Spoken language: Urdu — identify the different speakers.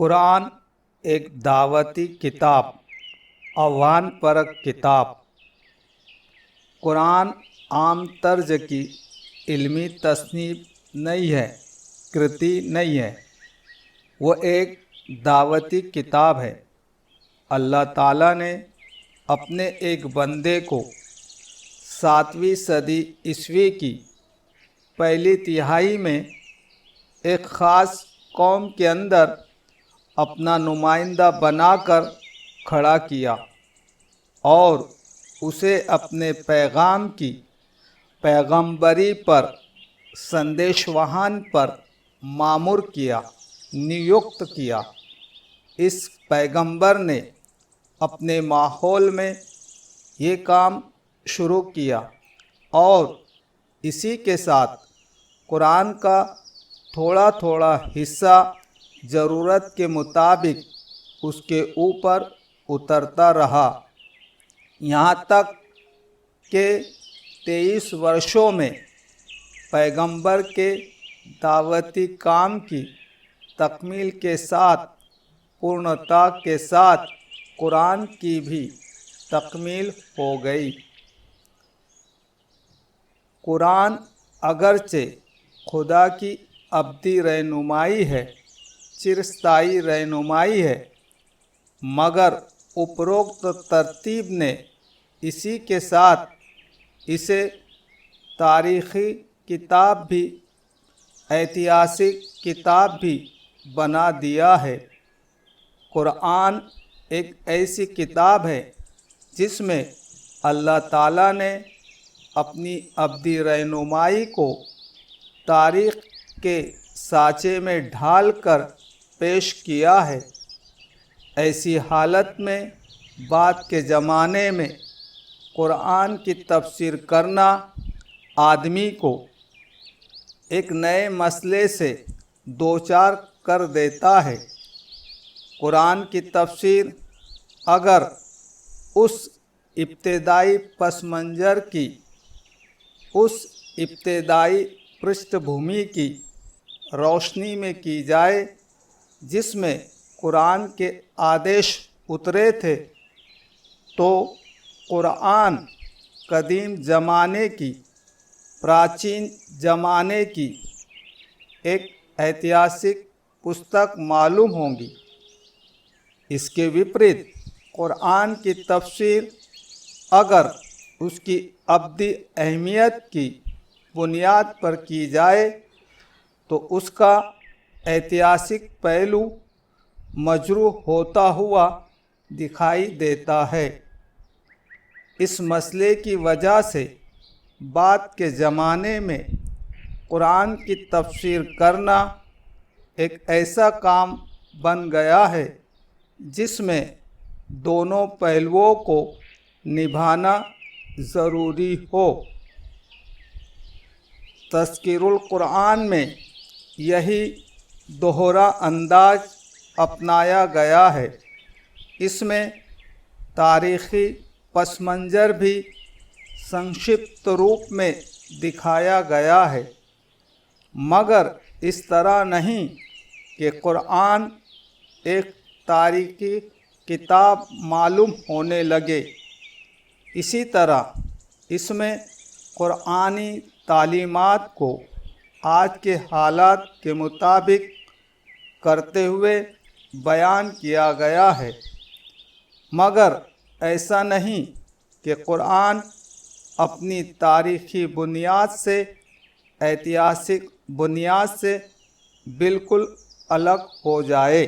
Speaker 1: قرآن ایک دعوتی کتاب، آہوان پرک کتاب۔ قرآن عام طرز کی علمی تصنیف نہیں ہے، کرتی نہیں ہے، وہ ایک دعوتی کتاب ہے۔ اللہ تعالیٰ نے اپنے ایک بندے کو 7ویں صدی عیسوی کی پہلی تہائی میں ایک خاص قوم کے اندر اپنا نمائندہ بنا کر کھڑا کیا اور اسے اپنے پیغام کی پیغمبری پر، سندیش وہان پر مامور کیا، نیوکت کیا۔ اس پیغمبر نے اپنے ماحول میں یہ کام شروع کیا اور اسی کے ساتھ قرآن کا تھوڑا تھوڑا حصہ ضرورت کے مطابق اس کے اوپر اترتا رہا، یہاں تک کہ 23 برسوں میں پیغمبر کے دعوتی کام کی تکمیل کے ساتھ، پورنتا کے ساتھ قرآن کی بھی تکمیل ہو گئی۔ قرآن اگرچہ خدا کی ابدی رہنمائی ہے، چرستائی رہنمائی ہے، مگر اپروکت ترتیب نے اسی کے ساتھ اسے تاریخی کتاب بھی، ایتہاسک کتاب بھی بنا دیا ہے۔ قرآن ایک ایسی کتاب ہے جس میں اللہ تعالیٰ نے اپنی ابدی رہنمائی کو تاریخ کے سانچے میں ڈھال کر پیش کیا ہے۔ ایسی حالت میں بعد کے زمانے میں قرآن کی تفسیر کرنا آدمی کو ایک نئے مسئلے سے دوچار کر دیتا ہے۔ قرآن کی تفسیر اگر اس ابتدائی پس منظر کی، اس ابتدائی پرشٹھ بھومی کی روشنی میں کی جائے جس میں قرآن کے آدیش اترے تھے، تو قرآن قدیم زمانے کی، پراچین زمانے کی ایک ایتہاسک پستک معلوم ہوگی۔ اس کے وپریت قرآن کی تفسیر اگر اس کی ابدی اہمیت کی بنیاد پر کی جائے تو اس کا ایتہاسک پہلو مجروح ہوتا ہوا دکھائی دیتا ہے۔ اس مسئلے کی وجہ سے بعد کے زمانے میں قرآن کی تفسیر کرنا ایک ایسا کام بن گیا ہے جس میں دونوں پہلوؤں کو نبھانا ضروری ہو۔ تذکیر القرآن میں یہی دوہرا انداز اپنایا گیا ہے۔ اس میں تاریخی پس منظر بھی سنکشپت روپ میں دکھایا گیا ہے، مگر اس طرح نہیں کہ قرآن ایک تاریخی کتاب معلوم ہونے لگے۔ اسی طرح اس میں قرآنی تعلیمات کو آج کے حالات کے مطابق کرتے ہوئے بیان کیا گیا ہے، مگر ایسا نہیں کہ قرآن اپنی تاریخی بنیاد سے، ایتہاسک بنیاد سے بالکل الگ ہو جائے۔